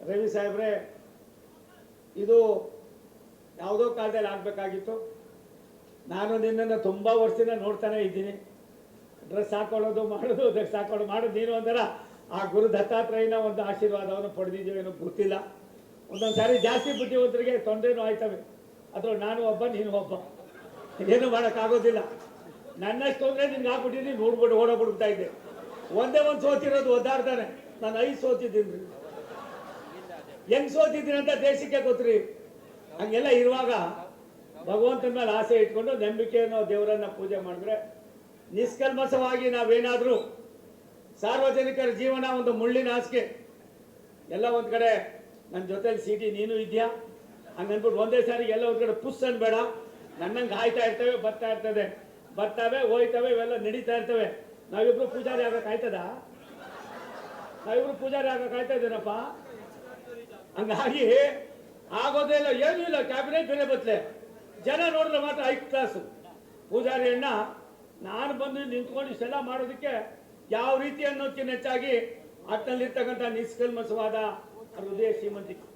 ರವಿ ಸಾಹೇಬ್ರೆ, ಇದು ಯಾವುದೋ ಕಾಲದಲ್ಲಿ ಆಗಬೇಕಾಗಿತ್ತು. ನಾನು ನಿನ್ನನ್ನು ತುಂಬ ವರ್ಷದಿಂದ ನೋಡ್ತಾನೆ ಇದ್ದೀನಿ. ಡ್ರೆಸ್ ಹಾಕೊಳ್ಳೋದು ಮಾಡೋದು, ಡ್ರೆಸ್ ಹಾಕೊಳ್ಳೋದು ಮಾಡೋದು ನೀನು ಒಂಥರ ಆ ಗುರು ದತ್ತಾತ್ರೇಯನ ಒಂದು ಆಶೀರ್ವಾದವನ್ನು ಪಡೆದಿದ್ದೀವೇನೋ ಗೊತ್ತಿಲ್ಲ. ಒಂದೊಂದು ಸಾರಿ ಜಾಸ್ತಿ ಬುದ್ಧಿವಂತರಿಗೆ ತೊಂದರೆನೂ ಆಯ್ತವೆ. ಅದ್ರಲ್ಲಿ ನಾನು ಒಬ್ಬ, ನೀನು ಒಬ್ಬ, ಏನು ಮಾಡೋಕ್ಕಾಗೋದಿಲ್ಲ. ನನ್ನಷ್ಟು ತೊಂದರೆ ನಿನ್ಗೆ ಹಾಕ್ಬಿಟ್ಟಿದ್ದೀನಿ, ನೋಡ್ಬಿಟ್ಟು ಓಡೋಗ್ಬಿಡ್ತಾ ಇದ್ದೆ. ಒಂದೇ ಒಂದು ಸೋತಿರೋದು ಒದ್ದಾಡ್ತಾನೆ. ನಾನು 5 ಸೋತಿದ್ದೀನಿ ರೀ. ಹೆಂಗ್ ಸೋತಿದ್ದೀನಿ ಅಂತ ದೇಶಕ್ಕೆ ಗೊತ್ತ್ರಿ. ಹಂಗೆಲ್ಲ ಇರುವಾಗ ಭಗವಂತನ ಮೇಲೆ ಆಸೆ ಇಟ್ಕೊಂಡು ನಂಬಿಕೆಯನ್ನು ದೇವರನ್ನ ಪೂಜೆ ಮಾಡಿದ್ರೆ ನಿಷ್ಕಲ್ಮಸವಾಗಿ ನಾವೇನಾದರೂ ಸಾರ್ವಜನಿಕರ ಜೀವನ ಒಂದು ಮುಳ್ಳಿನ ಹಾಸಿಗೆ. ಎಲ್ಲ ಒಂದು ಕಡೆ ನನ್ನ ಜೊತೆಲಿ ಸಿಟಿ ನೀನು ಇದೆಯಾ ಹಂಗನ್ಬಿಟ್ಟು ಒಂದೇ ಸಾರಿ ಎಲ್ಲ ಒಂದು ಕಡೆ ಪುಸ್ ಅನ್ಬೇಡ. ನನ್ನಂಗೆ ಆಯ್ತಾ ಇರ್ತವೆ, ಬರ್ತಾ ಇರ್ತದೆ, ಬರ್ತಾವೆ ಹೋಯ್ತವೆ, ಇವೆಲ್ಲ ನಡೀತಾ ಇರ್ತವೆ. ನಾವಿಬ್ರು ಪೂಜಾರಿ ಆಗೋಕ್ಕಾಯ್ತದ? ನಾವಿಬ್ರು ಪೂಜಾರಿ ಆಗೋಕ್ಕಾಯ್ತಾ ಇದ್ದೀನಪ್ಪ? ಹಂಗಾಗಿ ಆಗೋದೇ ಇಲ್ಲ, ಏನೂ ಇಲ್ಲ. ಕ್ಯಾಬಿನೆಟ್ ಬೇರೆ ಬತ್ತಲೆ ಜನ ನೋಡಿದ್ರೆ ಮಾತ್ರ 5 ಕ್ಲಾಸು ಪೂಜಾರಿ ಅಣ್ಣ. ನಾನು ಬಂದು ನಿಂತ್ಕೊಂಡು ಇಷ್ಟೆಲ್ಲ ಮಾಡೋದಕ್ಕೆ ಯಾವ ರೀತಿ ಅನ್ನೋದಕ್ಕಿಂತ ಹೆಚ್ಚಾಗಿ ಆತನಲ್ಲಿರ್ತಕ್ಕಂಥ ನಿಷ್ಕಲ್ಮಸವಾದ ಹೃದಯ ಶ್ರೀಮಂತಿಕೆ.